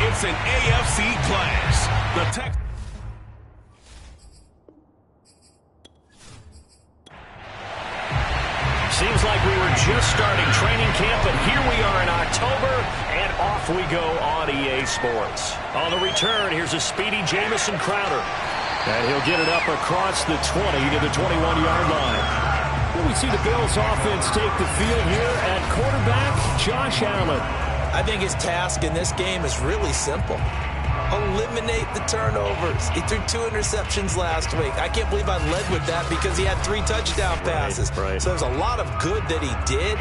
It's an AFC clash. The Texans. Seems like we were just starting training camp, but here we are in October, and off we go on EA Sports. On the return, here's a speedy Jamison Crowder. And he'll get it up across the 20 to the 21-yard line. Well, we see the Bills offense take the field here at quarterback, Josh Allen. I think his task in this game is really simple. Eliminate the turnovers. He threw 2 interceptions last week. I can't believe I led with that because he had 3 touchdown passes. Right. So there's a lot of good that he did,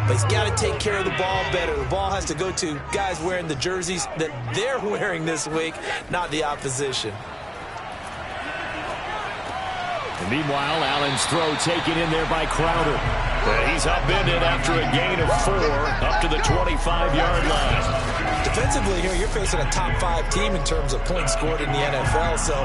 but he's got to take care of the ball better. The ball has to go to guys wearing the jerseys that they're wearing this week, not the opposition. And meanwhile, Allen's throw taken in there by Crowder. He's upended after a gain of 4 up to the 25-yard line. Defensively here, you're facing a top 5 team in terms of points scored in the NFL. So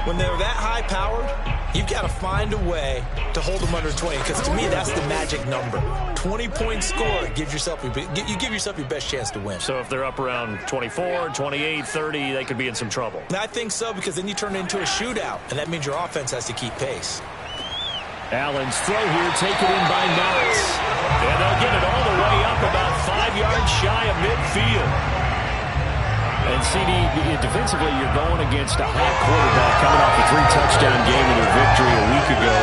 when they're that high-powered, you've got to find a way to hold them under 20. Because to me, that's the magic number. 20-point score, you give yourself your best chance to win. So if they're up around 24, 28, 30, they could be in some trouble. I think so, because then you turn it into a shootout, and that means your offense has to keep pace. Allen's throw here taken in by Knox. And they'll get it all the way up about 5 yards shy of midfield. And, CD, defensively, you're going against a hot quarterback coming off a 3-touchdown game in their victory a week ago.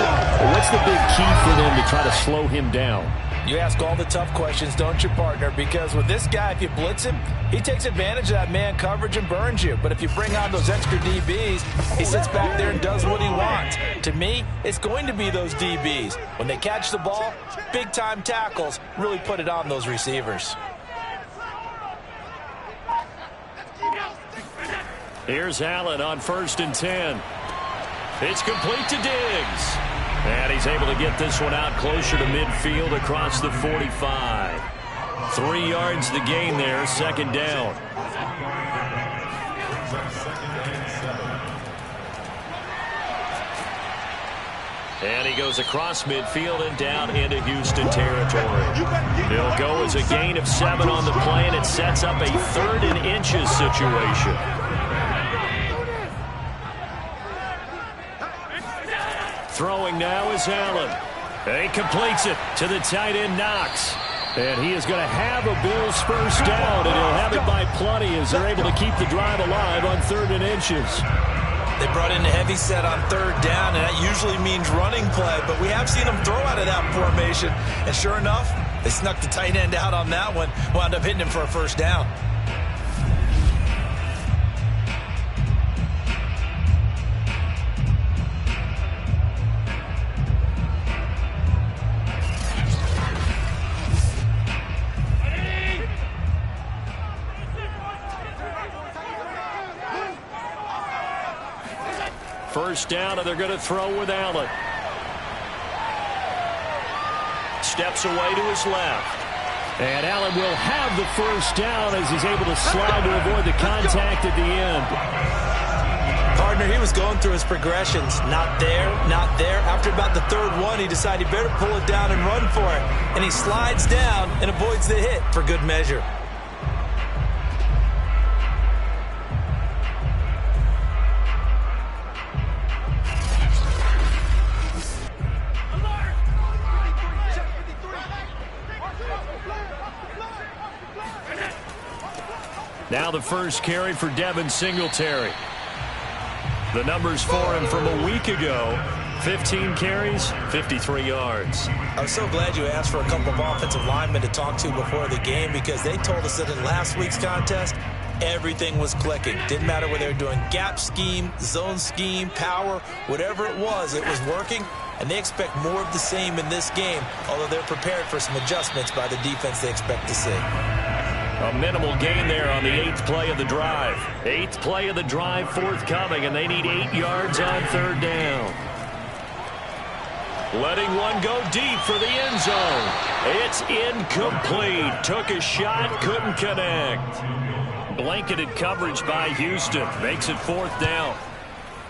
What's the big key for them to try to slow him down? You ask all the tough questions, don't you, partner? Because with this guy, if you blitz him, he takes advantage of that man coverage and burns you. But if you bring on those extra DBs, he sits back there and does what he wants. To me, it's going to be those DBs. When they catch the ball, big-time tackles really put it on those receivers. Here's Allen on 1st and 10. It's complete to Diggs. And he's able to get this one out closer to midfield across the 45. 3 yards the gain there, 2nd down. And he goes across midfield and down into Houston territory. He'll go as a gain of 7 on the play, and it sets up a 3rd and inches situation. Throwing now is Allen. He completes it to the tight end, Knox. And he is going to have a Bills first down, and he'll have it by plenty as they're able to keep the drive alive on 3rd and inches. They brought in a heavy set on 3rd down, and that usually means running play. But we have seen them throw out of that formation. And sure enough, they snuck the tight end out on that one. Wound up hitting him for a first down. First down, and they're going to throw with Allen. Steps away to his left. And Allen will have the first down as he's able to slide to avoid the contact at the end. Partner, he was going through his progressions. Not there, not there. After about the 3rd one, he decided he better pull it down and run for it. And he slides down and avoids the hit for good measure. Now the first carry for Devin Singletary. The numbers for him from a week ago. 15 carries, 53 yards. I was so glad you asked for a couple of offensive linemen to talk to before the game, because they told us that in last week's contest, everything was clicking. Didn't matter whether they were doing gap scheme, zone scheme, power, whatever it was working. And they expect more of the same in this game, although they're prepared for some adjustments by the defense they expect to see. A minimal gain there on the 8th play of the drive. 8th play of the drive forthcoming, and they need 8 yards on 3rd down. Letting one go deep for the end zone. It's incomplete. Took a shot, couldn't connect. Blanketed coverage by Houston. Makes it 4th down.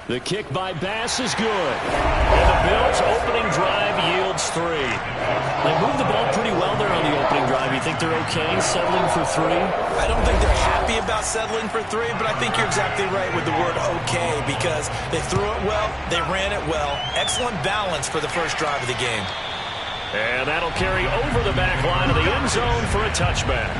The kick by Bass is good. And the Bills' opening drive yields 3. They moved the ball pretty well there on the opening drive. You think think they're okay settling for 3? I don't think they're happy about settling for 3, but I think you're exactly right with the word okay because they threw it well, they ran it well. Excellent balance for the first drive of the game. And that'll carry over the back line of the end zone for a touchback.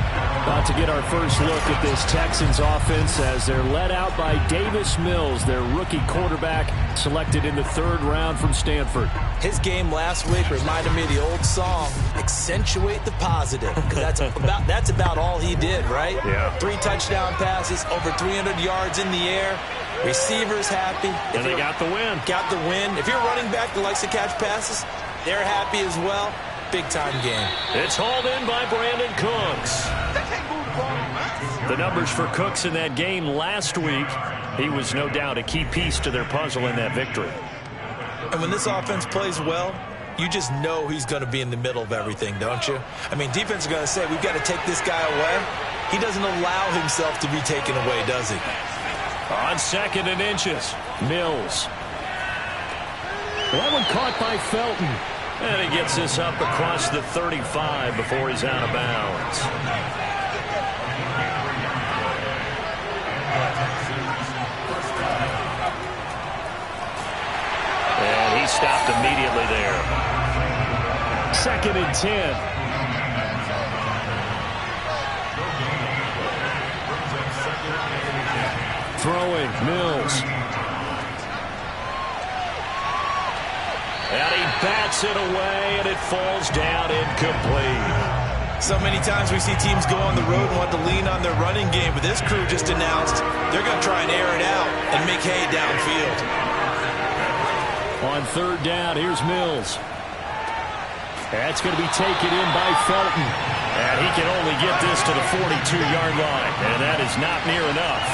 About to get our first look at this Texans offense as they're led out by Davis Mills, their rookie quarterback, selected in the 3rd round from Stanford. His game last week reminded me of the old song, accentuate the positive, because that's about all he did, right? Yeah. 3 touchdown passes, over 300 yards in the air. Receivers happy. And they got the win. Got the win. If you're a running back that likes to catch passes, they're happy as well. Big-time game. It's hauled in by Brandon Cooks. The numbers for Cooks in that game last week, he was no doubt a key piece to their puzzle in that victory. And when this offense plays well, you just know he's going to be in the middle of everything, don't you? I mean, defense is going to say, we've got to take this guy away. He doesn't allow himself to be taken away, does he? On 2nd and inches, Mills. That one caught by Felton. And he gets this up across the 35 before he's out of bounds. And he stopped immediately there. 2nd and 10. Throwing, Mills. And he bats it away, and it falls down incomplete. So many times we see teams go on the road and want to lean on their running game, but this crew just announced they're going to try and air it out and make hay downfield. On 3rd down, here's Mills. That's going to be taken in by Felton. And he can only get this to the 42-yard line, and that is not near enough.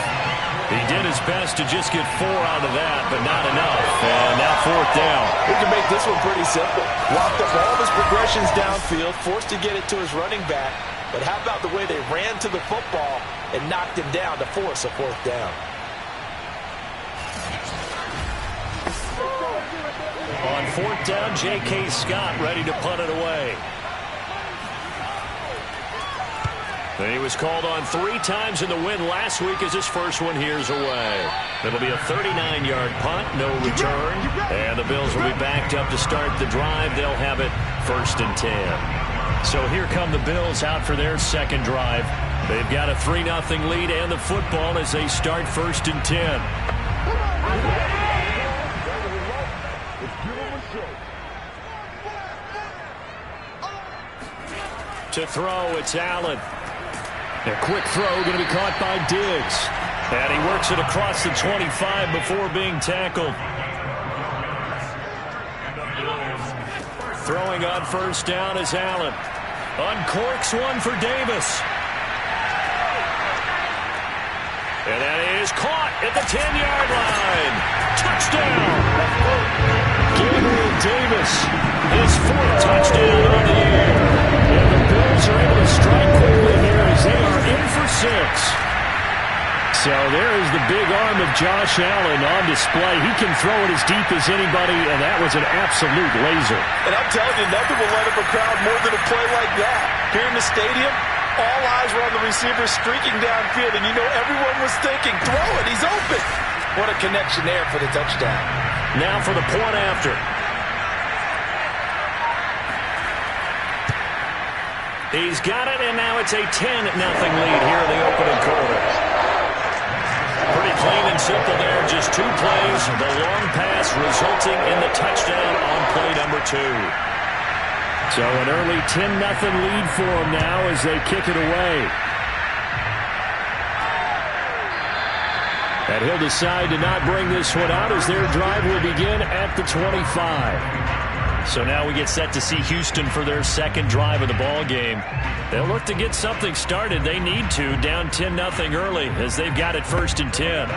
He did his best to just get 4 out of that, but not enough. And now 4th down. We can make this one pretty simple. Locked up all of his progressions downfield, forced to get it to his running back. But how about the way they ran to the football and knocked him down to force a 4th down? On 4th down, J.K. Scott ready to punt it away. And he was called on 3 times in the win last week as his first one here's away. It'll be a 39-yard punt, no return. And the Bills will be backed up to start the drive. They'll have it 1st and 10. So here come the Bills out for their 2nd drive. They've got a 3-0 lead and the football as they start 1st and 10. To throw, it's Allen. A quick throw going to be caught by Diggs. And he works it across the 25 before being tackled. Throwing on 1st down is Allen. Uncorks one for Davis. And that is caught at the 10-yard line. Touchdown. Gabriel Davis, his 4th touchdown on the year. And the Bills are able to strike quickly here as they are in for 6. So there is the big arm of Josh Allen on display. He can throw it as deep as anybody, and that was an absolute laser. And I'm telling you, nothing will light up a crowd more than a play like that. Here in the stadium, all eyes were on the receiver streaking downfield, and you know everyone was thinking, throw it, he's open. What a connection there for the touchdown. Now for the point after. He's got it, and now it's a 10-0 lead here in the opening quarter. Pretty clean and simple there. Just 2 plays. The long pass resulting in the touchdown on play number 2. So an early 10-0 lead for them now as they kick it away. And he'll decide to not bring this one out as their drive will begin at the 25. So now we get set to see Houston for their 2nd drive of the ball game. They'll look to get something started. They need to, down 10-0 early as they've got it 1st and 10.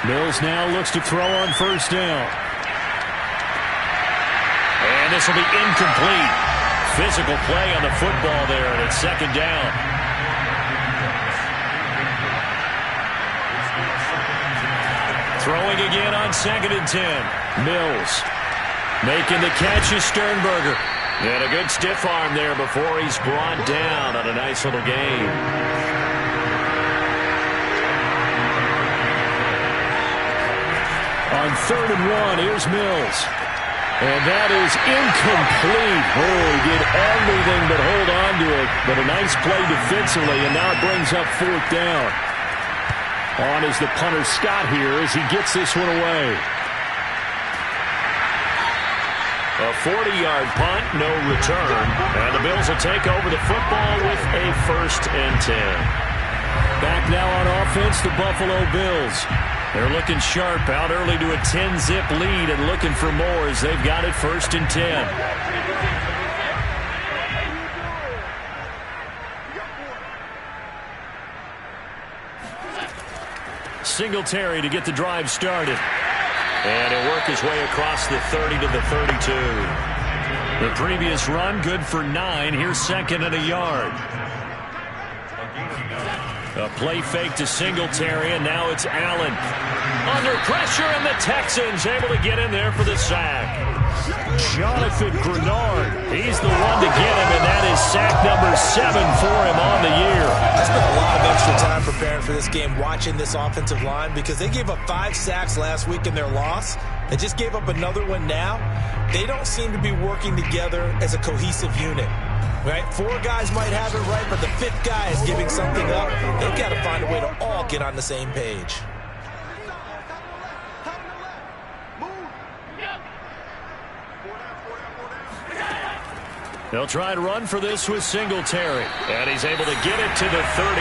Mills now looks to throw on 1st down. And this will be incomplete. Physical play on the football there, and it's 2nd down. Throwing again on 2nd and 10. Mills making the catch is Sternberger. And a good stiff arm there before he's brought down on a nice little gain. On 3rd and 1, here's Mills. And that is incomplete. Oh, he did everything but hold on to it. But a nice play defensively, and now it brings up 4th down. On is the punter Scott here as he gets this one away. A 40-yard punt, no return. And the Bills will take over the football with a 1st and 10. Back now on offense, the Buffalo Bills. They're looking sharp, out early to a 10-zip lead and looking for more as they've got it 1st and 10. Singletary to get the drive started. And he'll work his way across the 30 to the 32. The previous run, good for 9. Here's 2nd and a yard. A play fake to Singletary, and now it's Allen. Under pressure, and the Texans able to get in there for the sack. Jonathan Grenard, he's the one to get him, and that is sack number 7 for him on the year. I spent a lot of extra time preparing for this game, watching this offensive line, because they gave up 5 sacks last week in their loss. They just gave up another one now. They don't seem to be working together as a cohesive unit. Right? 4 guys might have it right, but the 5th guy is giving something up. They've got to find a way to all get on the same page. They'll try to run for this with Singletary. And he's able to get it to the 33.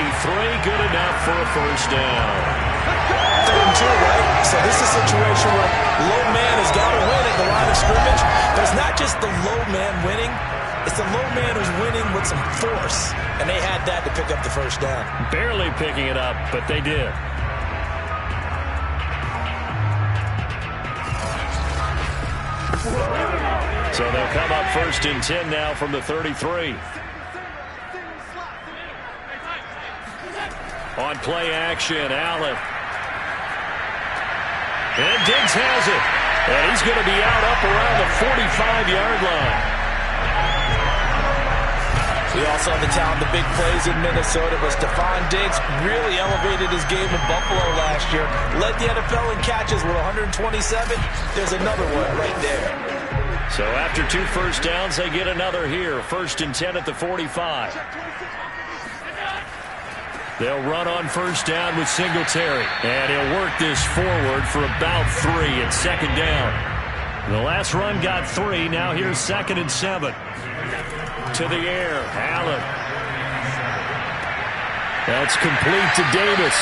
Good enough for a 1st down. 3rd and 2, right? So this is a situation where low man has got to win at the line of scrimmage. But it's not just the low man winning. It's the low man who's winning with some force. And they had that to pick up the 1st down. Barely picking it up, but they did. So they'll come up 1st and 10 now from the 33. On play action, Allen. And Diggs has it. And he's going to be out up around the 45-yard line. We also have the talent, the big plays in Minnesota, but Stephon Diggs really elevated his game in Buffalo last year. Led the NFL in catches with 127. There's another one right there. So after 2 first downs, they get another here. 1st and 10 at the 45. They'll run on 1st down with Singletary. And he'll work this forward for about 3 at 2nd down. The last run got 3. Now here's 2nd and 7. To the air, Allen. That's complete to Davis.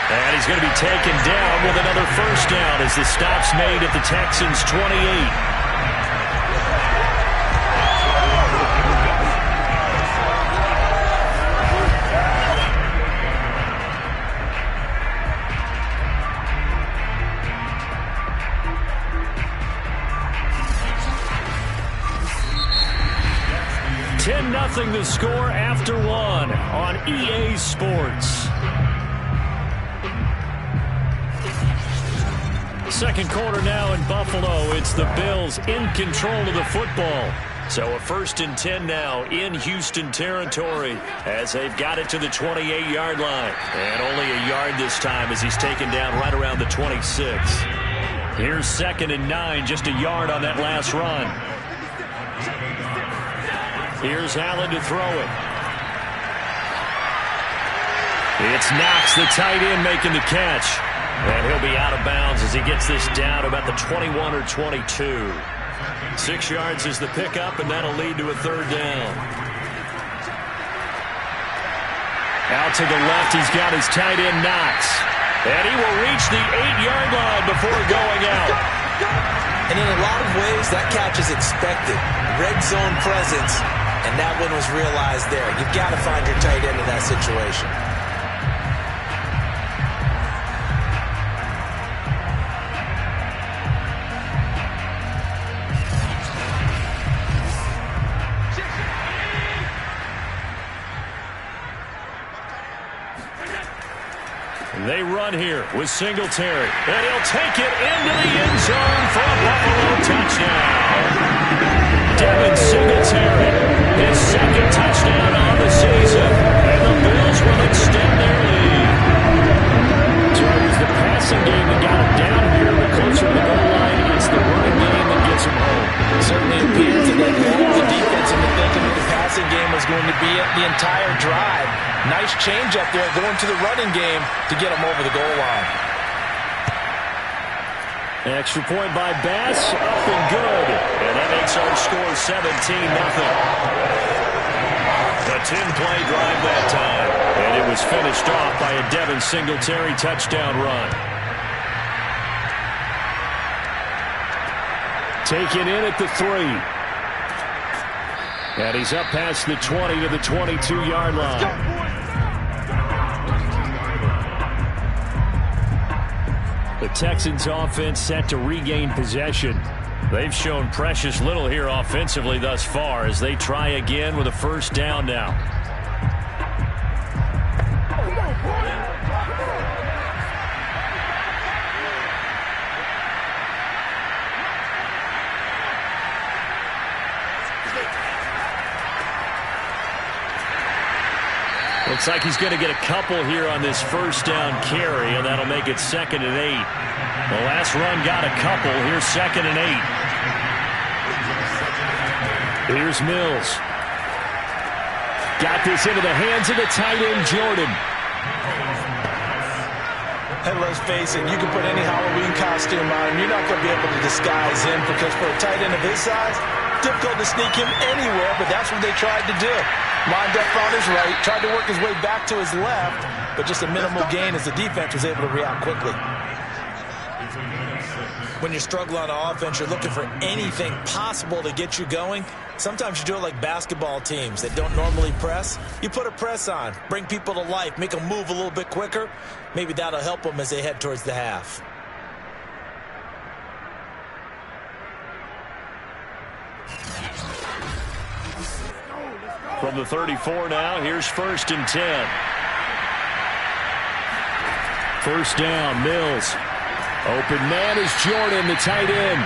And he's going to be taken down with another 1st down as the stop's made at the Texans' 28. Nothing the score after 1 on EA Sports. Second quarter now in Buffalo. It's the Bills in control of the football. So a 1st and 10 now in Houston territory as they've got it to the 28-yard line. And only a yard this time as he's taken down right around the 26. Here's 2nd and 9, just a yard on that last run. Here's Allen to throw it. It's Knox, the tight end, making the catch. And he'll be out of bounds as he gets this down about the 21 or 22. 6 yards is the pickup, and that'll lead to a 3rd down. Out to the left, he's got his tight end, Knox. And he will reach the 8-yard line before going out. And in a lot of ways, that catch is expected. Red zone presence. And that one was realized there. You've got to find your tight end in that situation. They run here with Singletary. And he'll take it into the end zone for a Buffalo touchdown. Devin Singletary, his second touchdown on the season. And the Bills will extend their lead. So it was the passing game that got him down here, but closer to the goal line, it's the running game that gets him home. Certainly appears that they lulled the defense into thinking that the passing game was going to be the entire drive. Nice change up there going to the running game to get them over the goal line. Extra point by Bass, up and good. And that makes our score 17-0. A 10-play drive that time. And it was finished off by a Devin Singletary touchdown run. Taken in at the 3. And he's up past the 20 to the 22-yard line. The Texans offense set to regain possession. They've shown precious little here offensively thus far as they try again with a first down now. Looks like he's going to get a couple here on this first down carry, and that'll make it 2nd and 8. The last run got a couple. Here's 2nd and 8. Here's Mills. Got this into the hands of the tight end, Jordan. And let's face it, you can put any Halloween costume on him. You're not going to be able to disguise him because for a tight end of his size, difficult to sneak him anywhere, but that's what they tried to do. Lined up on his right, tried to work his way back to his left, but just a minimal gain as the defense was able to react quickly. When you struggle on offense, you're looking for anything possible to get you going. Sometimes you do it like basketball teams that don't normally press. You put a press on, bring people to life, make them move a little bit quicker. Maybe that'll help them as they head towards the half. From the 34 now, here's 1st and 10. First down, Mills. Open man is Jordan, the tight end.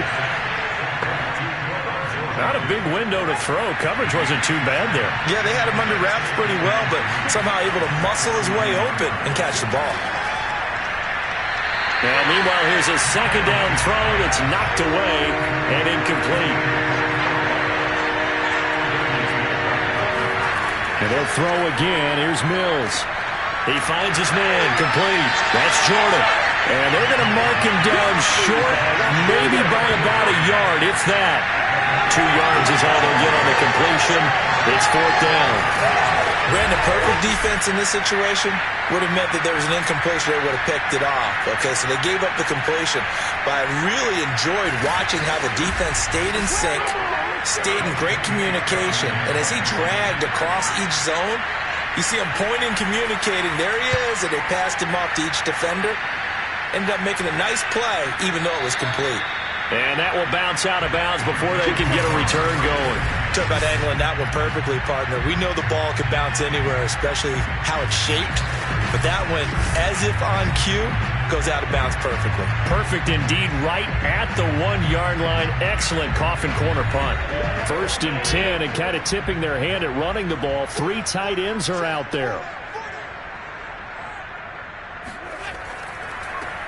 Not a big window to throw. Coverage wasn't too bad there. Yeah, they had him under wraps pretty well, but somehow able to muscle his way open and catch the ball. Now, meanwhile, here's a 2nd down throw that's knocked away and incomplete. And they'll throw again. Here's Mills. He finds his man. Complete. That's Jordan. And they're going to mark him down short, maybe by about a yard, if that. 2 yards is all they'll get on the completion. It's 4th down. Brandon, perfect defense in this situation would have meant that there was an incompletion. They would have picked it off. Okay, so they gave up the completion. But I really enjoyed watching how the defense stayed in sync, stayed in great communication. And as he dragged across each zone, you see him pointing, communicating. There he is, and they passed him off to each defender. Ended up making a nice play, even though it was complete. And that will bounce out of bounds before they can get a return going. Talk about angling that one perfectly, partner. We know the ball can bounce anywhere, especially how it's shaped. But that one, as if on cue, goes out of bounds perfectly. Perfect indeed, right at the 1-yard line. Excellent coffin corner punt. 1st and 10, and kind of tipping their hand at running the ball. 3 tight ends are out there.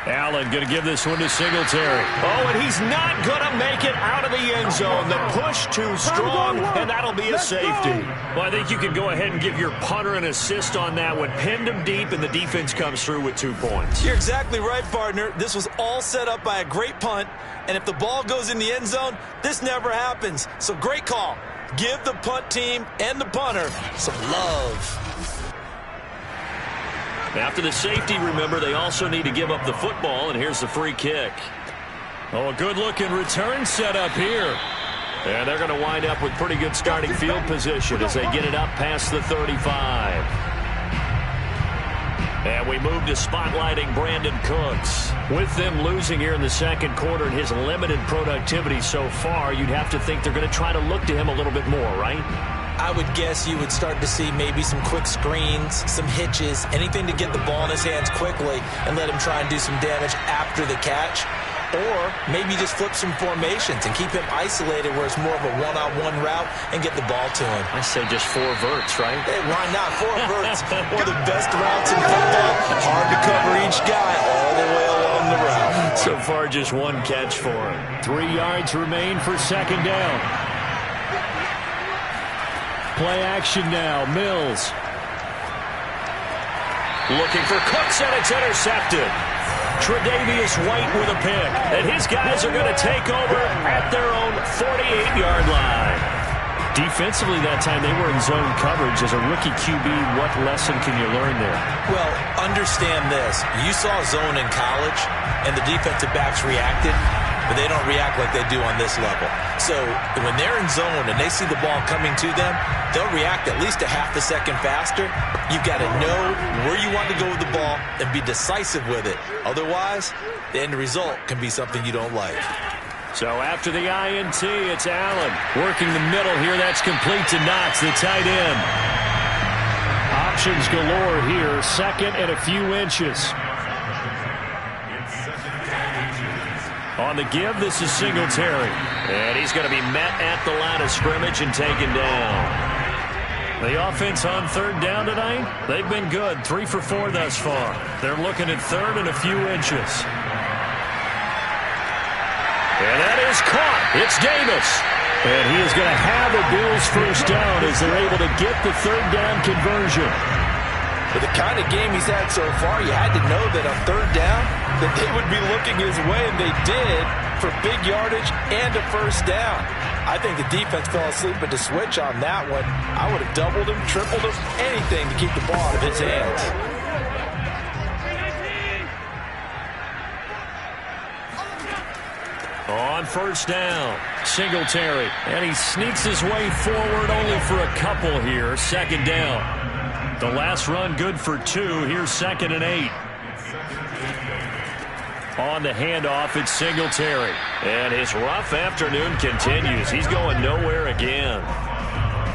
Allen going to give this one to Singletary. Oh, and he's not going to make it out of the end zone. The push too strong, and that'll be a safety. Well, I think you can go ahead and give your punter an assist on that one. Pinned him deep, and the defense comes through with 2 points. You're exactly right, partner. This was all set up by a great punt, and if the ball goes in the end zone, this never happens. So great call. Give the punt team and the punter some love. After the safety, remember, they also need to give up the football, and here's the free kick. Oh, a good-looking return set up here. And they're going to wind up with pretty good starting field position as they get it up past the 35. And we move to spotlighting Brandon Cooks. With them losing here in the 2nd quarter and his limited productivity so far, you'd have to think they're going to try to look to him a little bit more, right? I would guess you would start to see maybe some quick screens, some hitches, anything to get the ball in his hands quickly and let him try and do some damage after the catch. Or maybe just flip some formations and keep him isolated where it's more of a one-on-one route and get the ball to him. I say just 4 verts, right? Hey, why not? 4 verts, one of the best routes in football. Hard to cover each guy all the way along the route. So far, just 1 catch for him. 3 yards remain for second down. Play action now, Mills. Looking for Cooks, and it's intercepted. Tre'Davious White with a pick. And his guys are going to take over at their own 48-yard line. Defensively that time, they were in zone coverage. As a rookie QB, what lesson can you learn there? Well, understand this. You saw zone in college, and the defensive backs reacted, but they don't react like they do on this level. So when they're in zone and they see the ball coming to them, they'll react at least a half a second faster. You've got to know where you want to go with the ball and be decisive with it. Otherwise, the end result can be something you don't like. So after the INT, it's Allen. Working the middle here. That's complete to Knox, the tight end. Options galore here. Second and a few inches. On the give, this is Singletary. And he's going to be met at the line of scrimmage and taken down. The offense on third down tonight, they've been good. 3 for 4 thus far. They're looking at third and a few inches. And that is caught. It's Davis. And he is going to have a Bills first down as they're able to get the third down conversion. With the kind of game he's had so far, you had to know that on third down that they would be looking his way, and they did, for big yardage and a first down. I think the defense fell asleep at the switch on that one. I would have doubled him, tripled him, anything to keep the ball out of his hands. On first down, Singletary. And he sneaks his way forward only for a couple here. Second down. The last run good for 2. Here's 2nd and 8. On the handoff, it's Singletary. And his rough afternoon continues. He's going nowhere again.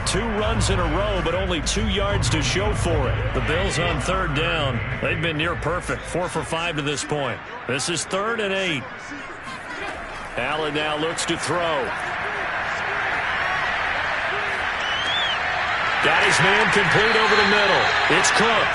2 runs in a row, but only 2 yards to show for it. The Bills on third down. They've been near perfect. 4 for 5 to this point. This is 3rd and 8. Allen now looks to throw. Got his man complete over the middle. It's Cook.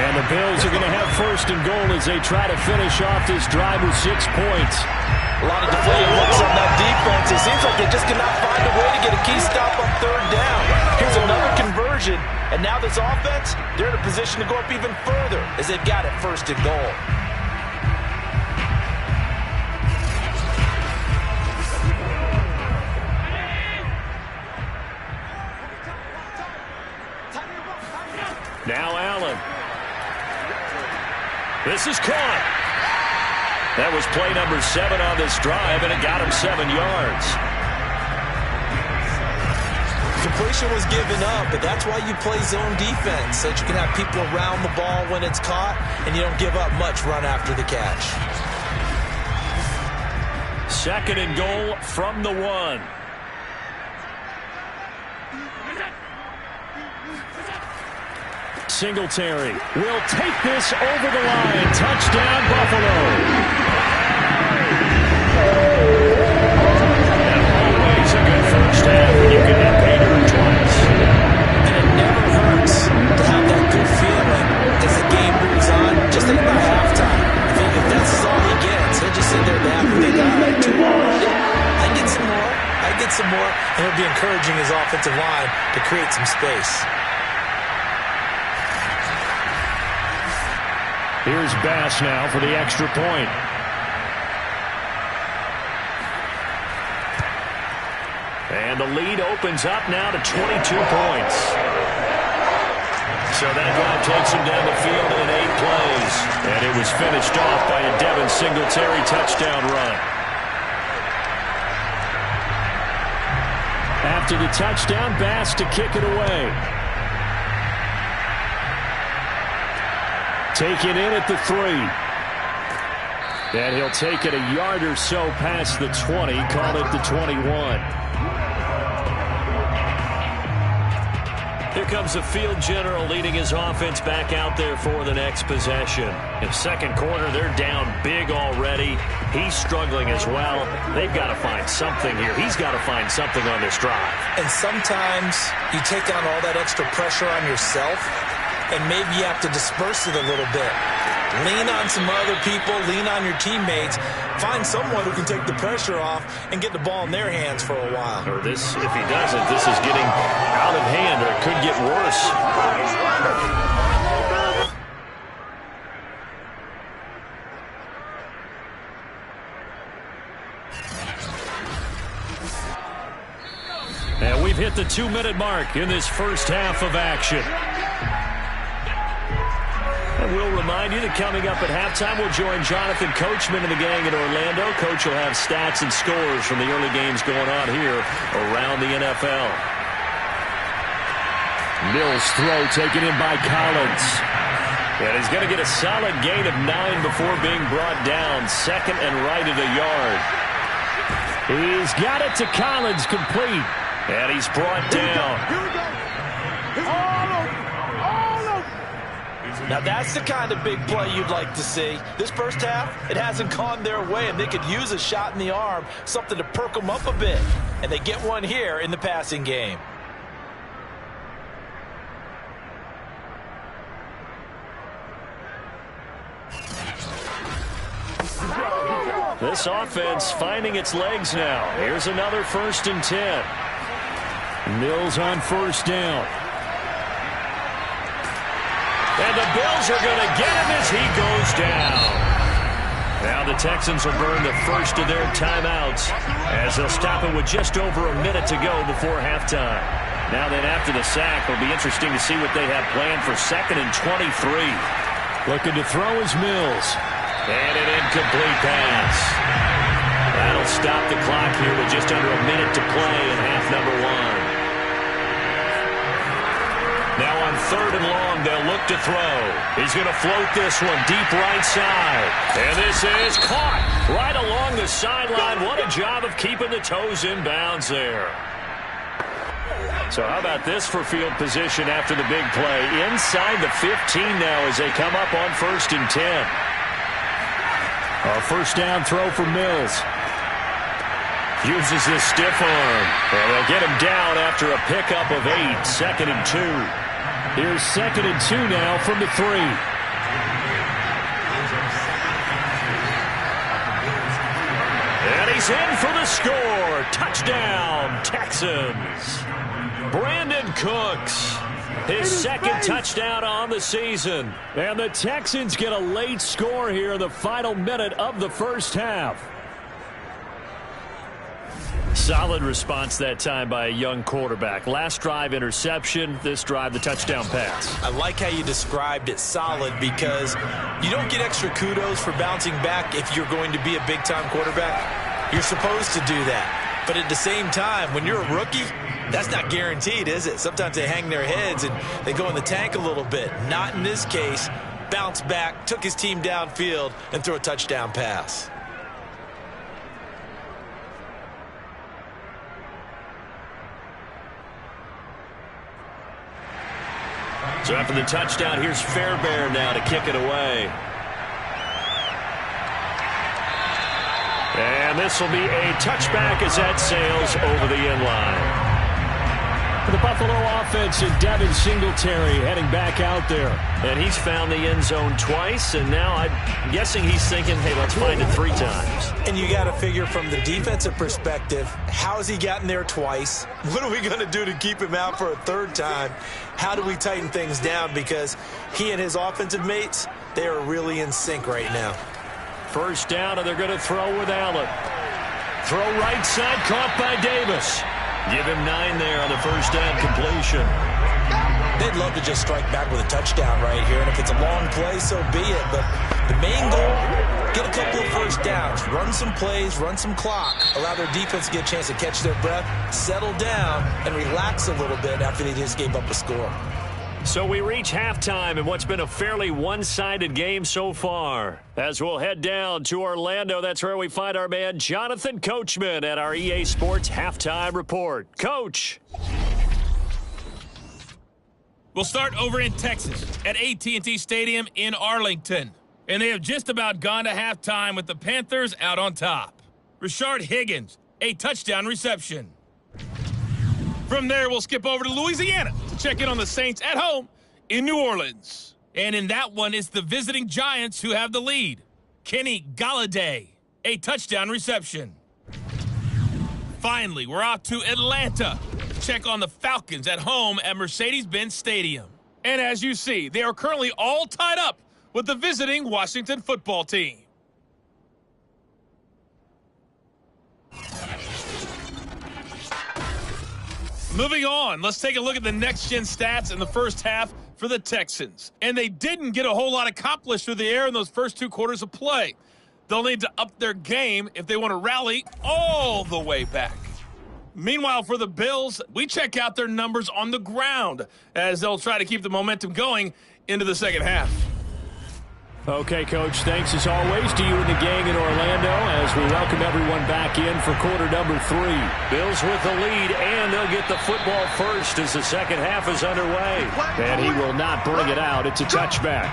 And the Bills are going to have 1st and goal as they try to finish off this drive with 6 points. A lot of deflated looks on that defense. It seems like they just cannot find a way to get a key stop on third down. Here's another conversion. And now this offense, they're in a position to go up even further as they've got it 1st and goal. Now Allen. This is caught. That was play number 7 on this drive, and it got him 7 yards. Completion was given up, but that's why you play zone defense, so that you can have people around the ball when it's caught, and you don't give up much run after the catch. 2nd and goal from the 1. Singletary will take this over the line. Touchdown, Buffalo. Always a good first half when you can get paid twice. And it never hurts to have that good feeling as the game moves on. Just think about halftime. If this is all he gets, he'll just sit there and laugh. They got like 2 more. I get some more. I get some more. And he'll be encouraging his offensive line to create some space. Here's Bass now for the extra point. And the lead opens up now to 22 points. So that drive takes him down the field in 8 plays. And it was finished off by a Devin Singletary touchdown run. After the touchdown, Bass to kick it away. Taken in at the 3. And he'll take it a yard or so past the 20, call it the 21. Here comes the field general leading his offense back out there for the next possession. In second quarter, they're down big already. He's struggling as well. They've got to find something here. He's got to find something on this drive. And sometimes you take on all that extra pressure on yourself, and maybe you have to disperse it a little bit. Lean on some other people, lean on your teammates. Find someone who can take the pressure off and get the ball in their hands for a while. Or this, if he doesn't, this is getting out of hand, or it could get worse. And we've hit the 2-minute mark in this first half of action. And we'll remind you that coming up at halftime, we'll join Jonathan Coachman and the gang in Orlando. Coach will have stats and scores from the early games going on here around the NFL. Mills throw taken in by Collins. And he's going to get a solid gain of 9 before being brought down. Second and right at a yard. He's got it to Collins, complete. And he's brought down. Now that's the kind of big play you'd like to see. This first half, it hasn't gone their way, and they could use a shot in the arm, something to perk them up a bit. And they get one here in the passing game. This offense finding its legs now. Here's another 1st and 10. Mills on first down. And the Bills are going to get him as he goes down. Now the Texans will burn the first of their timeouts as they'll stop it with just over a minute to go before halftime. Now then, after the sack, it'll be interesting to see what they have planned for 2nd and 23. Looking to throw is Mills. And an incomplete pass. That'll stop the clock here with just under a minute to play in half number 1. Now on 3rd and long, they'll look to throw. He's going to float this one deep right side. And this is caught right along the sideline. What a job of keeping the toes in bounds there. So how about this for field position after the big play? Inside the 15 now as they come up on 1st and 10. A first down throw for Mills. Uses this stiff arm. And they'll get him down after a pickup of 8. 2nd and 2. Here's 2nd and 2 now from the 3. And he's in for the score. Touchdown, Texans. Brandon Cooks. His 2nd touchdown on the season. And the Texans get a late score here in the final minute of the first half. Solid response that time by a young quarterback. Last drive, interception. This drive, the touchdown pass. I like how you described it, solid, because you don't get extra kudos for bouncing back if you're going to be a big-time quarterback. You're supposed to do that. But at the same time, when you're a rookie, that's not guaranteed, is it? Sometimes they hang their heads and they go in the tank a little bit. Not in this case. Bounced back, took his team downfield, and threw a touchdown pass. So after the touchdown, here's Fairbairn now to kick it away. And this will be a touchback as that sails over the end line. The Buffalo offense and Devin Singletary heading back out there. And he's found the end zone twice, and now I'm guessing he's thinking, hey, let's find it 3 times. And you got to figure from the defensive perspective, how has he gotten there twice? What are we going to do to keep him out for a 3rd time? How do we tighten things down? Because he and his offensive mates, they are really in sync right now. First down, and they're going to throw with Allen. Throw right side, caught by Davis. Give him 9 there on the first down completion. They'd love to just strike back with a touchdown right here, and if it's a long play, so be it. But the main goal, get a couple of first downs, run some plays, run some clock, allow their defense to get a chance to catch their breath, settle down, and relax a little bit after they just gave up a score. So we reach halftime in what's been a fairly one-sided game so far. As we'll head down to Orlando, that's where we find our man Jonathan Coachman at our EA Sports Halftime Report. Coach. We'll start over in Texas at AT&T Stadium in Arlington. And they have just about gone to halftime with the Panthers out on top. Rashard Higgins, a touchdown reception. From there, we'll skip over to Louisiana to check in on the Saints at home in New Orleans. And in that one, it's the visiting Giants who have the lead. Kenny Golladay, a touchdown reception. Finally, we're off to Atlanta to check on the Falcons at home at Mercedes-Benz Stadium. And as you see, they are currently all tied up with the visiting Washington football team. Moving on, let's take a look at the next-gen stats in the first half for the Texans. And they didn't get a whole lot accomplished through the air in those first 2 quarters of play. They'll need to up their game if they want to rally all the way back. Meanwhile, for the Bills, we check out their numbers on the ground as they'll try to keep the momentum going into the second half. Okay, Coach, thanks as always to you and the gang in Orlando as we welcome everyone back in for quarter number 3. Bills with the lead, and they'll get the football first as the second half is underway. And he will not bring it out. It's a touchback.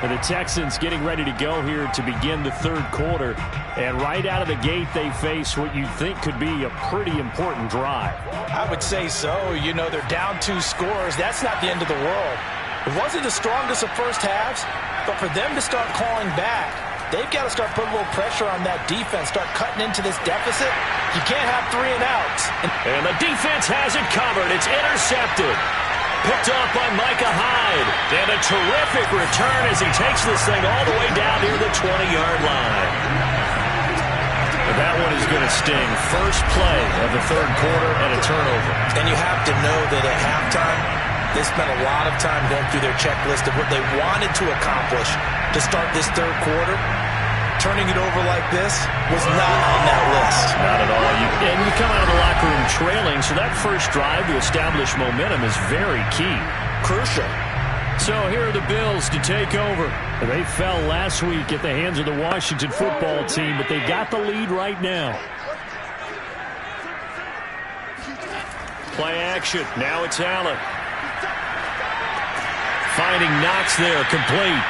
And the Texans getting ready to go here to begin the third quarter. And right out of the gate, they face what you think could be a pretty important drive. I would say so. You know, they're down 2 scores. That's not the end of the world. It wasn't the strongest of first halves, but for them to start calling back, they've got to start putting a little pressure on that defense, start cutting into this deficit. You can't have 3 and outs. And the defense has it covered. It's intercepted. Picked off by Micah Hyde. And a terrific return as he takes this thing all the way down near the 20-yard line. And that one is going to sting. First play of the third quarter and a turnover. And you have to know that at halftime, they spent a lot of time going through their checklist of what they wanted to accomplish to start this third quarter. Turning it over like this was not on that list. Not at all. And you come out of the locker room trailing, so that first drive to establish momentum is very key. Crucial. So here are the Bills to take over. They fell last week at the hands of the Washington football team, but they got the lead right now. Play action. Now it's Allen. Finding Knox there, complete.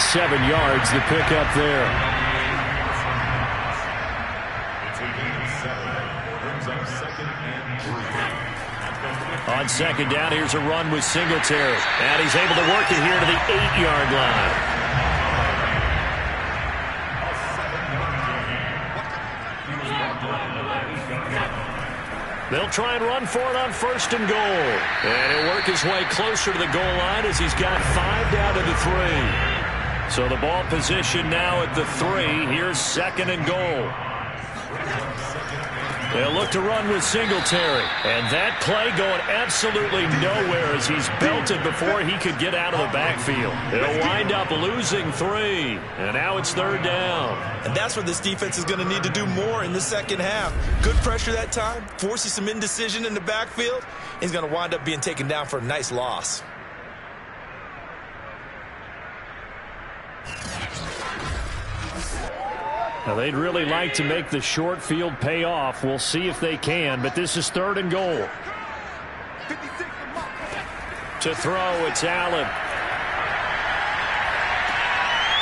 7 yards, the pickup there. On second down, here's a run with Singletary. And he's able to work it here to the 8-yard line. They'll try and run for it on first and goal. And he'll work his way closer to the goal line as he's got 5 down to the 3. So the ball position now at the 3. Here's second and goal. They'll look to run with Singletary. And that play going absolutely nowhere as he's belted before he could get out of the backfield. They'll wind up losing 3. And now it's third down. And that's where this defense is going to need to do more in the second half. Good pressure that time, forces some indecision in the backfield. He's going to wind up being taken down for a nice loss. Now, they'd really like to make the short field pay off. We'll see if they can, but this is third and goal. To throw, it's Allen.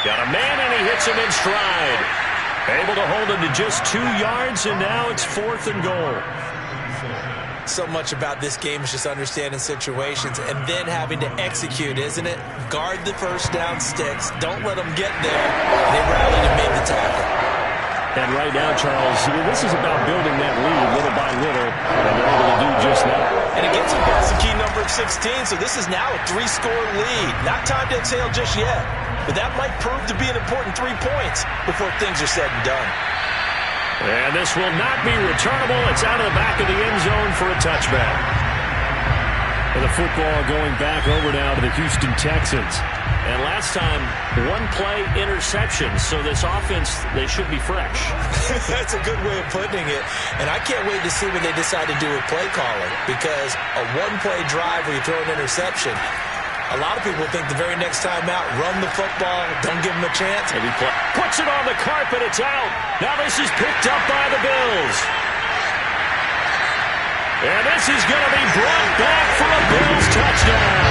Got a man, and he hits him in stride. Able to hold him to just 2 yards, and now it's fourth and goal. So much about this game is just understanding situations and then having to execute, isn't it? Guard the first down sticks. Don't let them get there. They rallied and made the tackle. And right now, Charles, this is about building that lead little by little, and they're able to do just that. And it gets them past the key number of 16, so this is now a 3-score lead. Not time to exhale just yet, but that might prove to be an important 3 points before things are said and done. And this will not be returnable. It's out of the back of the end zone for a touchback. And the football going back over now to the Houston Texans. And last time, 1-play interception. So this offense, they should be fresh. That's a good way of putting it. And I can't wait to see what they decide to do with play calling. Because a 1-play drive where you throw an interception, a lot of people think the very next time out, run the football, don't give them a chance. And he puts it on the carpet, it's out. Now this is picked up by the Bills. And this is going to be brought back for a Bills touchdown.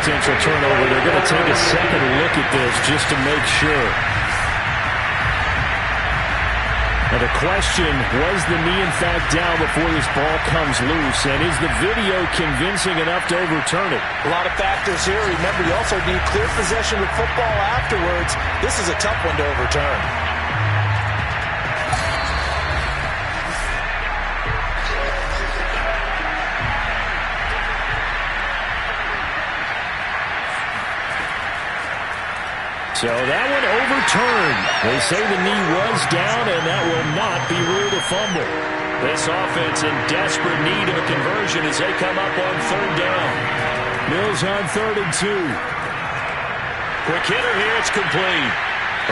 potential turnover. They're going to take a second look at this just to make sure. Now the question, was the knee in fact down before this ball comes loose? And is the video convincing enough to overturn it? A lot of factors here. Remember, you also need clear possession of football afterwards. This is a tough one to overturn. So that one overturned. They say the knee was down, and that will not be ruled a fumble. This offense in desperate need of a conversion as they come up on third down. Mills on 3rd and 2. Quick hitter here, it's complete.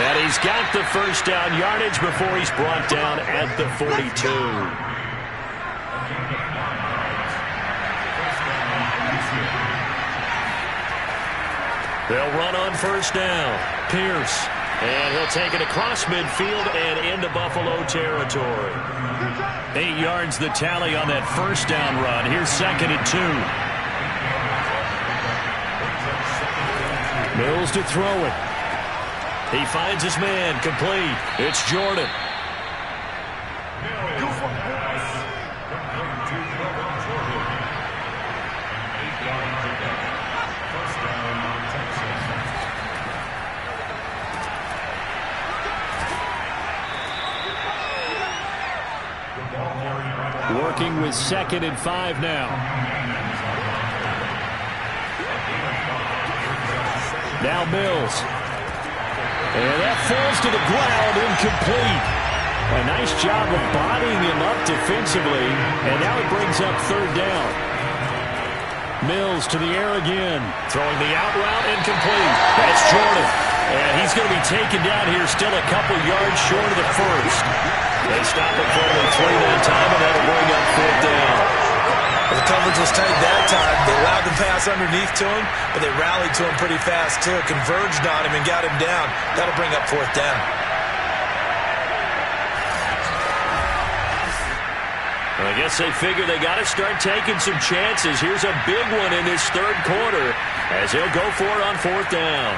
And he's got the first down yardage before he's brought down at the 42. They'll run on first down. Pierce. And he'll take it across midfield and into Buffalo territory. 8 yards the tally on that first down run. Here's 2nd and 2. Mills to throw it. He finds his man. Complete. It's Jordan. Working with 2nd and 5 now. Now Mills. And that falls to the ground, incomplete. A nice job of bodying him up defensively. And now it brings up 3rd down. Mills to the air again. Throwing the out route, incomplete. That's Jordan. And he's going to be taken down here, still a couple yards short of the first. They stop it for only 3 that time, and that'll bring up 4th down. The coverage was tight that time. They allowed the pass underneath to him, but they rallied to him pretty fast, too. Converged on him and got him down. That'll bring up 4th down. I guess they figure they got to start taking some chances. Here's a big one in this 3rd quarter as he'll go for it on 4th down.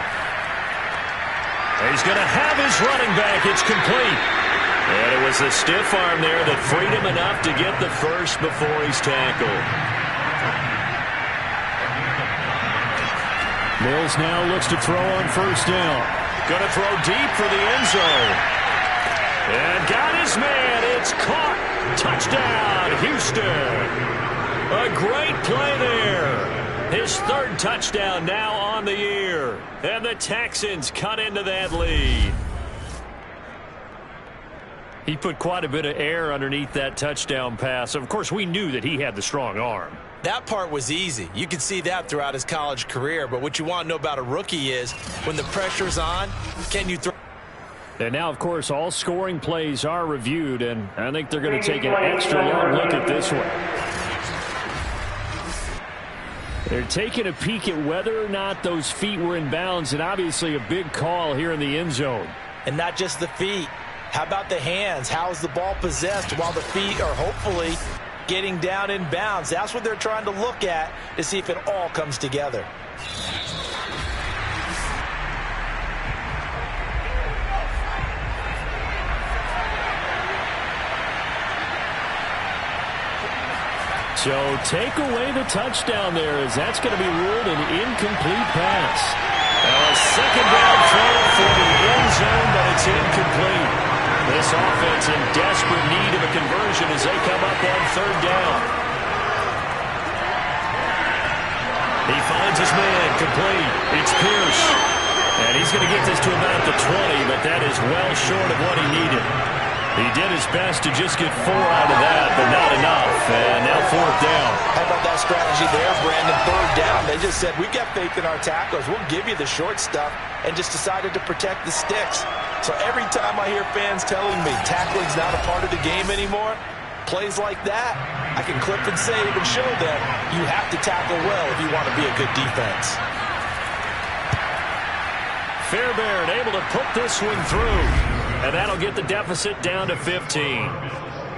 He's going to have his running back. It's complete. And it was the stiff arm there that freed him enough to get the first before he's tackled. Mills now looks to throw on 1st down. Going to throw deep for the end zone. And got his man. It's caught. Touchdown, Houston. A great play there. His 3rd touchdown now on the year. And the Texans cut into that lead. He put quite a bit of air underneath that touchdown pass. Of course, we knew that he had the strong arm. That part was easy. You could see that throughout his college career. But what you want to know about a rookie is when the pressure's on, can you throw? And now, of course, all scoring plays are reviewed, and I think they're going to take an extra long look at this one. They're taking a peek at whether or not those feet were in bounds, and obviously a big call here in the end zone. And not just the feet. How about the hands? How is the ball possessed while the feet are hopefully getting down in bounds? That's what they're trying to look at to see if it all comes together. So take away the touchdown there, as that's going to be ruled an incomplete pass. A 2nd down throw for the end zone, but it's incomplete. This offense in desperate need of a conversion as they come up on 3rd down. He finds his man, complete. It's Pierce. And he's going to get this to about the 20, but that is well short of what he needed. He did his best to just get 4 out of that, but not enough. And now 4th down. How about that strategy there, Brandon? 3rd down. They just said, we got faith in our tacklers. We'll give you the short stuff, and just decided to protect the sticks. So every time I hear fans telling me tackling's not a part of the game anymore, plays like that, I can clip and save and show them you have to tackle well if you want to be a good defense. Fairbairn able to put this one through. And that'll get the deficit down to 15.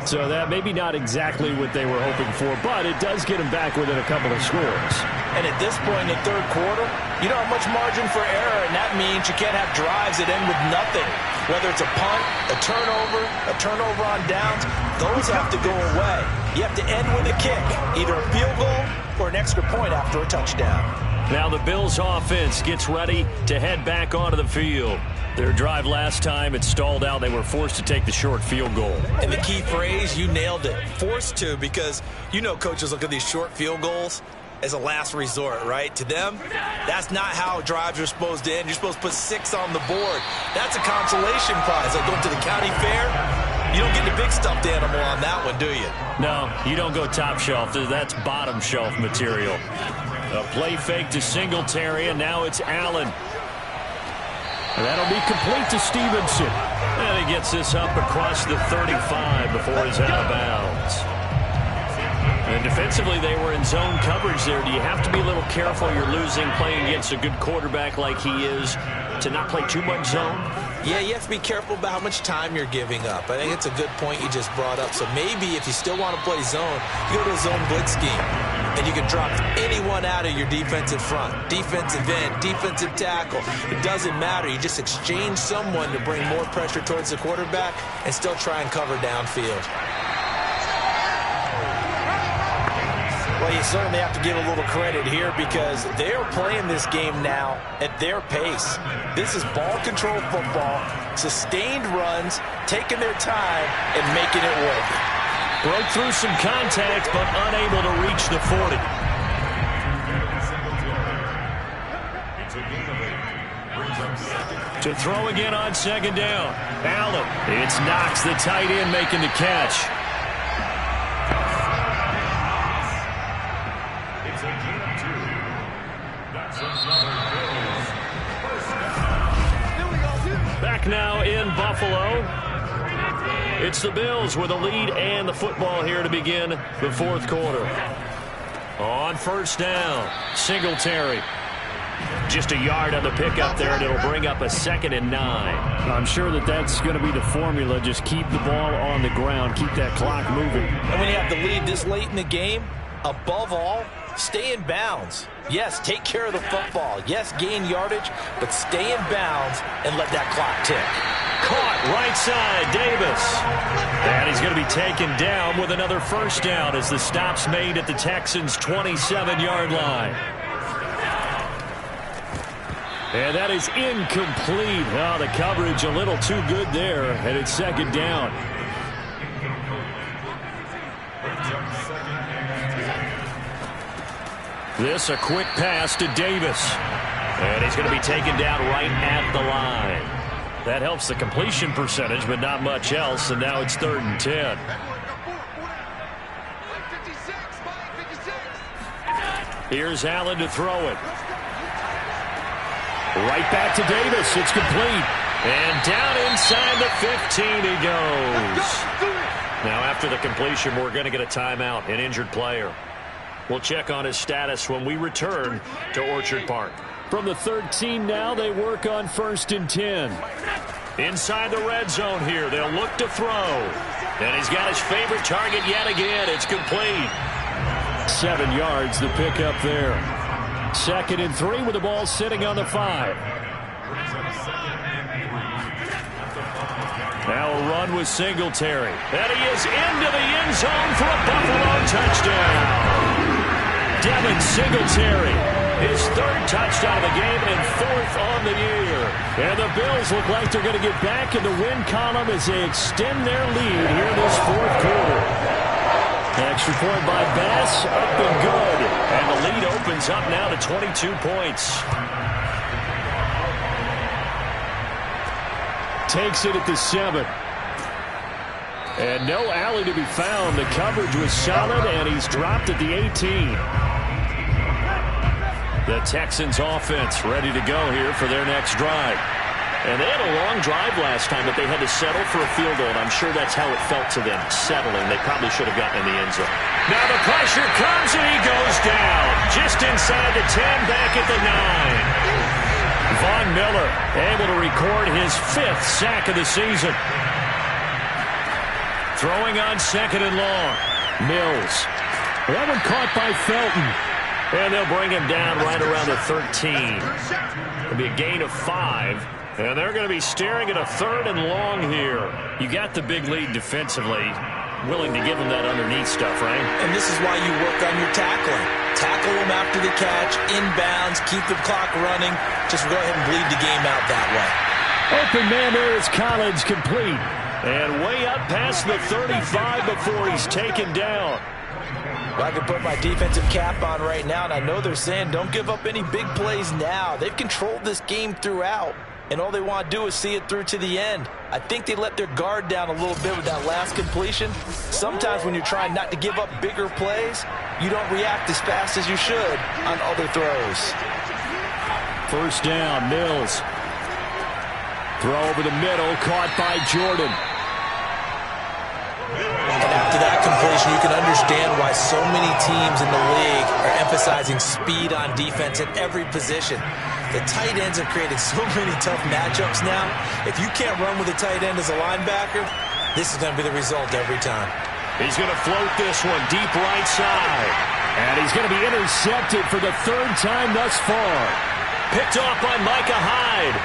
So that maybe not exactly what they were hoping for, but it does get them back within a couple of scores. And at this point in the third quarter, you don't have much margin for error, and that means you can't have drives that end with nothing. Whether it's a punt, a turnover on downs, those have to go away. You have to end with a kick, either a field goal or an extra point after a touchdown. Now the Bills offense gets ready to head back onto the field. Their drive last time, it stalled out. They were forced to take the short field goal. And the key phrase, you nailed it, forced to, because you know coaches look at these short field goals as a last resort, right? To them, that's not how drives are supposed to end. You're supposed to put 6 on the board. That's a consolation prize. Like going to the county fair, you don't get the big stuffed animal on that one, do you? No, you don't go top shelf. That's bottom shelf material. A play fake to Singletary, and now it's Allen. And that'll be complete to Stevenson. And he gets this up across the 35 before he's out of bounds. And defensively, they were in zone coverage there. Do you have to be a little careful? You're losing playing against a good quarterback like he is to not play too much zone? Yeah, you have to be careful about how much time you're giving up. I think it's a good point you just brought up. So maybe if you still want to play zone, you go to a zone blitz scheme. And you can drop anyone out of your defensive front. Defensive end, defensive tackle. It doesn't matter. You just exchange someone to bring more pressure towards the quarterback and still try and cover downfield. Well, you certainly have to give a little credit here because they're playing this game now at their pace. This is ball control football, sustained runs, taking their time, and making it work. Broke through some contact, but unable to reach the 40. To throw again on second down. Allen. It's Knox, the tight end, making the catch. Back now in Buffalo. It's the Bills with a lead and the football here to begin the fourth quarter. On first down, Singletary. Just a yard on the pickup there, and it'll bring up a 2nd and 9. I'm sure that's going to be the formula. Just keep the ball on the ground, keep that clock moving. And when you have the lead this late in the game, above all, stay in bounds. Yes, take care of the football. Yes, gain yardage, but stay in bounds and let that clock tick. Caught right side, Davis. And he's going to be taken down with another first down as the stop's made at the Texans' 27-yard line. And that is incomplete. Oh, the coverage a little too good there, and it's second down. This a quick pass to Davis. And he's going to be taken down right at the line. That helps the completion percentage, but not much else, and now it's 3rd and 10. Here's Allen to throw it. Right back to Davis. It's complete. And down inside the 15 he goes. Now after the completion, we're going to get a timeout, an injured player. We'll check on his status when we return to Orchard Park. From the 13 now, they work on 1st and 10. Inside the red zone here, they'll look to throw. And he's got his favorite target yet again. It's complete. 7 yards, the pickup there. 2nd and 3 with the ball sitting on the 5. Now a run with Singletary. And he is into the end zone for a Buffalo touchdown. Devin Singletary. His 3rd touchdown of the game and 4th on the year. And the Bills look like they're going to get back in the win column as they extend their lead here in this 4th quarter. Extra point by Bass, up and good. And the lead opens up now to 22 points. Takes it at the 7. And no alley to be found. The coverage was solid, and he's dropped at the 18. The Texans offense ready to go here for their next drive. And they had a long drive last time, but they had to settle for a field goal. And I'm sure that's how it felt to them, settling. They probably should have gotten in the end zone. Now the pressure comes, and he goes down. Just inside the 10, back at the 9. Von Miller able to record his 5th sack of the season. Throwing on second and long. Mills. That one caught by Felton. And they'll bring him down right around the 13. It'll be a gain of 5. And they're going to be staring at a third and long here. You got the big lead defensively. Willing to give them that underneath stuff, right? And this is why you work on your tackling. Tackle them after the catch, inbounds, keep the clock running. Just go ahead and bleed the game out that way. Open man there is Collins, complete. And way up past the 35 before he's taken down. Well, I can put my defensive cap on right now, and I know they're saying don't give up any big plays now. They've controlled this game throughout, and all they want to do is see it through to the end. I think they let their guard down a little bit with that last completion. Sometimes when you're trying not to give up bigger plays, you don't react as fast as you should on other throws. First down, Mills. Throw over the middle, caught by Jordan. And after that completion, you can understand why so many teams in the league are emphasizing speed on defense at every position. The tight ends have created so many tough matchups now. If you can't run with a tight end as a linebacker, this is going to be the result every time. He's going to float this one deep right side. And he's going to be intercepted for the third time thus far. Picked off by Micah Hyde.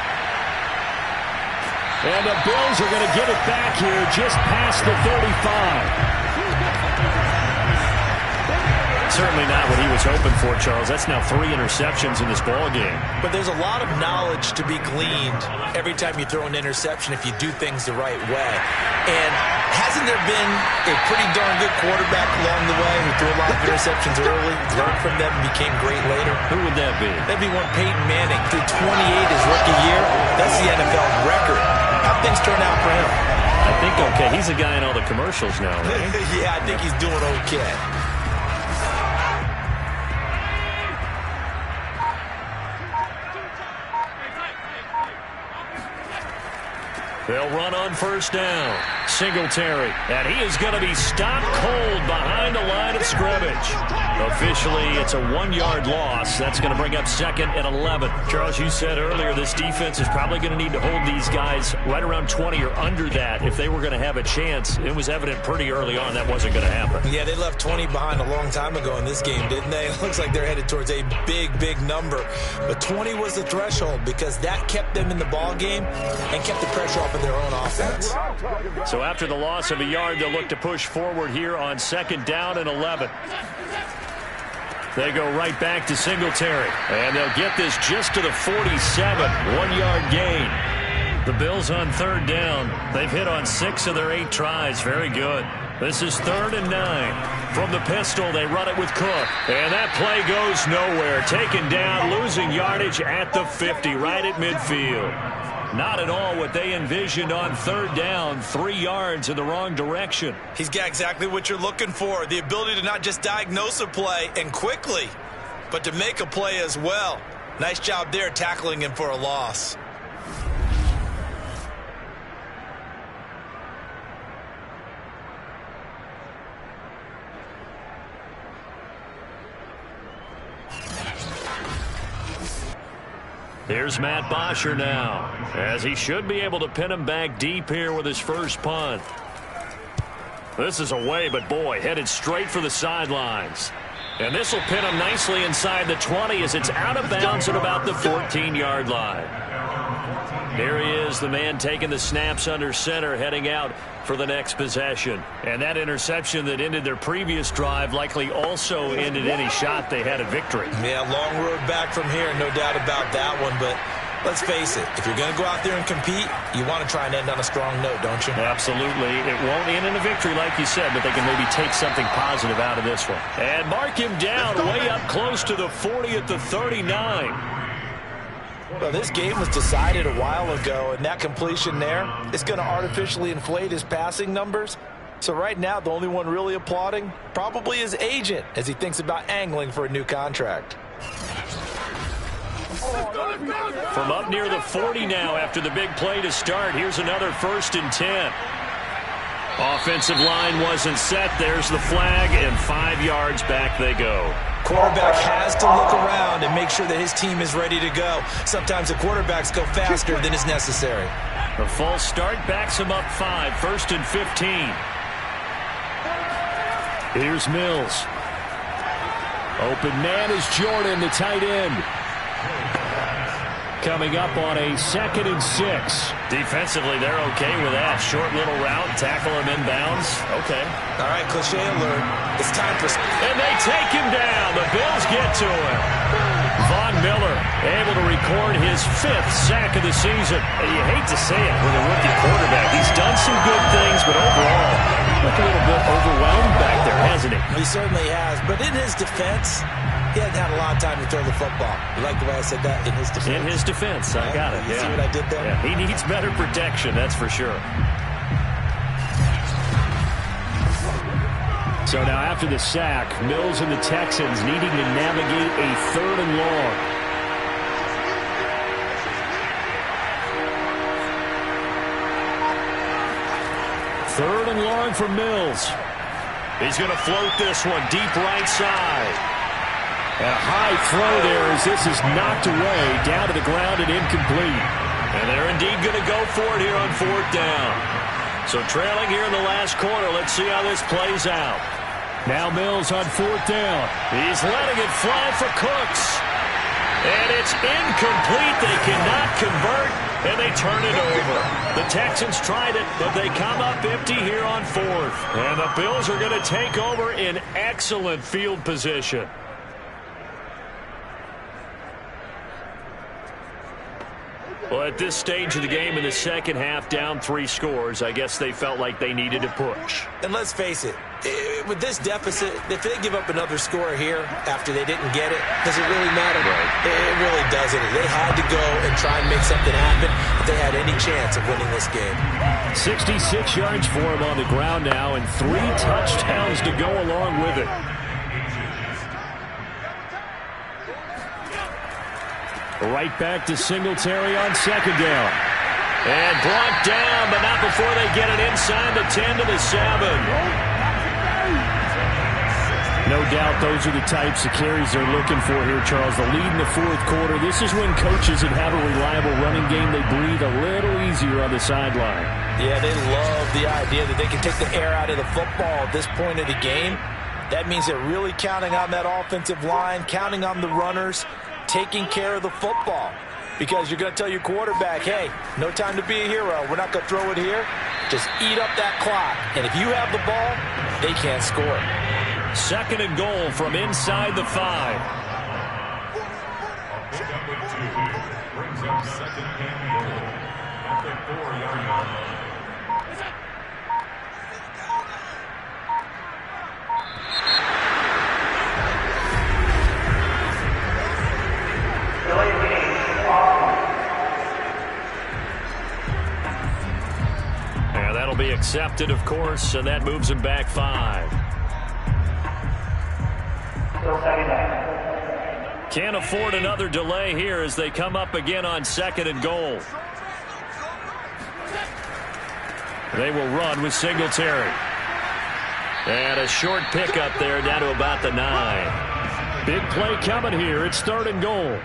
And the Bills are going to get it back here just past the 35. Certainly not what he was hoping for, Charles. That's now 3 interceptions in this ball game. But there's a lot of knowledge to be gleaned every time you throw an interception if you do things the right way. And hasn't there been a pretty darn good quarterback along the way who threw a lot of interceptions early, learned from them, and became great later? Who would that be? That'd be one Peyton Manning. Threw 28 his rookie year. That's the NFL record. How'd things turn out for him? I think okay. He's a guy in all the commercials now, right? Yeah, I think he's doing okay. They'll run on first down. Singletary. And he is going to be stopped cold behind the line of scrimmage. Officially, it's a 1-yard loss. That's going to bring up second and 11. Charles, you said earlier this defense is probably going to need to hold these guys right around 20 or under that if they were going to have a chance. It was evident pretty early on that wasn't going to happen. Yeah, they left 20 behind a long time ago in this game, didn't they? It looks like they're headed towards a big number. But 20 was the threshold because that kept them in the ball game and kept the pressure off of their own offense. So after the loss of a yard, they'll look to push forward here on second down and 11. They go right back to Singletary. And they'll get this just to the 47. 1-yard gain. The Bills on third down. They've hit on 6 of their 8 tries. Very good. This is 3rd and 9. From the pistol, they run it with Cook. And that play goes nowhere. Taken down, losing yardage at the 50, right at midfield. Not at all what they envisioned on third down. 3 yards in the wrong direction. He's got exactly what you're looking for. The ability to not just diagnose a play and quickly, but to make a play as well. Nice job there tackling him for a loss. Here's Matt Bosher now, as he should be able to pin him back deep here with his first punt. This is away, but boy, headed straight for the sidelines. And this will pin him nicely inside the 20 as it's out of bounds at about the 14-yard line. Here he is, the man taking the snaps under center, heading out for the next possession. And that interception that ended their previous drive likely also ended any shot they had at victory. Yeah, long road back from here, no doubt about that one. But let's face it, if you're going to go out there and compete, you want to try and end on a strong note, don't you? Absolutely. It won't end in a victory like you said, but they can maybe take something positive out of this one. And mark him down way up close to the 40 at the 39. Well, this game was decided a while ago, and that completion there is going to artificially inflate his passing numbers. So right now, the only one really applauding probably his agent as he thinks about angling for a new contract. From up near the 40 now after the big play to start, here's another 1st and 10. Offensive line wasn't set. There's the flag, and 5 yards back they go. Quarterback has to look around and make sure that his team is ready to go. Sometimes the quarterbacks go faster than is necessary. The false start backs him up 5, 1st and 15. Here's Mills. Open man is Jordan, the tight end. Coming up on a 2nd and 6. Defensively, they're okay with that. Short little route, tackle him inbounds. Okay. All right, cliche alert. It's time for... And they take him down. The Bills get to him. Von Miller able to record his 5th sack of the season. And you hate to say it with a rookie quarterback. He's done some good things, but overall, looked a little bit overwhelmed back there, hasn't he? He certainly has. But in his defense, he hasn't had a lot of time to throw the football. You like the way I said that? In his defense. In his defense. I got it. You see what I did there? Yeah, he needs better protection, that's for sure. So now after the sack, Mills and the Texans needing to navigate a 3rd and long. Third and long for Mills. He's going to float this one deep right side. And a high throw there as this is knocked away down to the ground and incomplete. And they're indeed going to go for it here on 4th down. So trailing here in the last quarter. Let's see how this plays out. Now Mills on 4th down. He's letting it fly for Cooks. And it's incomplete. They cannot convert, and they turn it over. The Texans tried it, but they come up empty here on 4th. And the Bills are going to take over in excellent field position. Well, at this stage of the game in the second half, down 3 scores, I guess they felt like they needed to push. And let's face it, with this deficit, if they give up another score here after they didn't get it, does it really matter? Right. It really doesn't. They had to go and try and make something happen if they had any chance of winning this game. 66 yards for him on the ground now and 3 touchdowns to go along with it. Right back to Singletary on 2nd down. And brought down, but not before they get it inside the 10 to the 7. No doubt those are the types of carries they're looking for here, Charles. The lead in the 4th quarter. This is when coaches that have a reliable running game, they breathe a little easier on the sideline. Yeah, they love the idea that they can take the air out of the football at this point of the game. That means they're really counting on that offensive line, counting on the runners, taking care of the football. Because you're going to tell your quarterback, hey, no time to be a hero. We're not going to throw it here. Just eat up that clock. And if you have the ball, they can't score. 2nd and goal from inside the 5. Brings up 2nd and goal at the 4-yard line. And that'll be accepted, of course, and that moves him back 5. Can't afford another delay here as they come up again on 2nd and goal. They will run with Singletary. And a short pickup there down to about the 9. Big play coming here. It's 3rd and goal.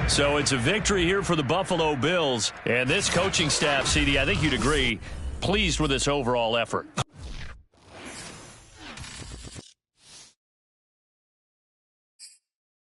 So it's a victory here for the Buffalo Bills. And this coaching staff, CD, I think you'd agree, pleased with this overall effort.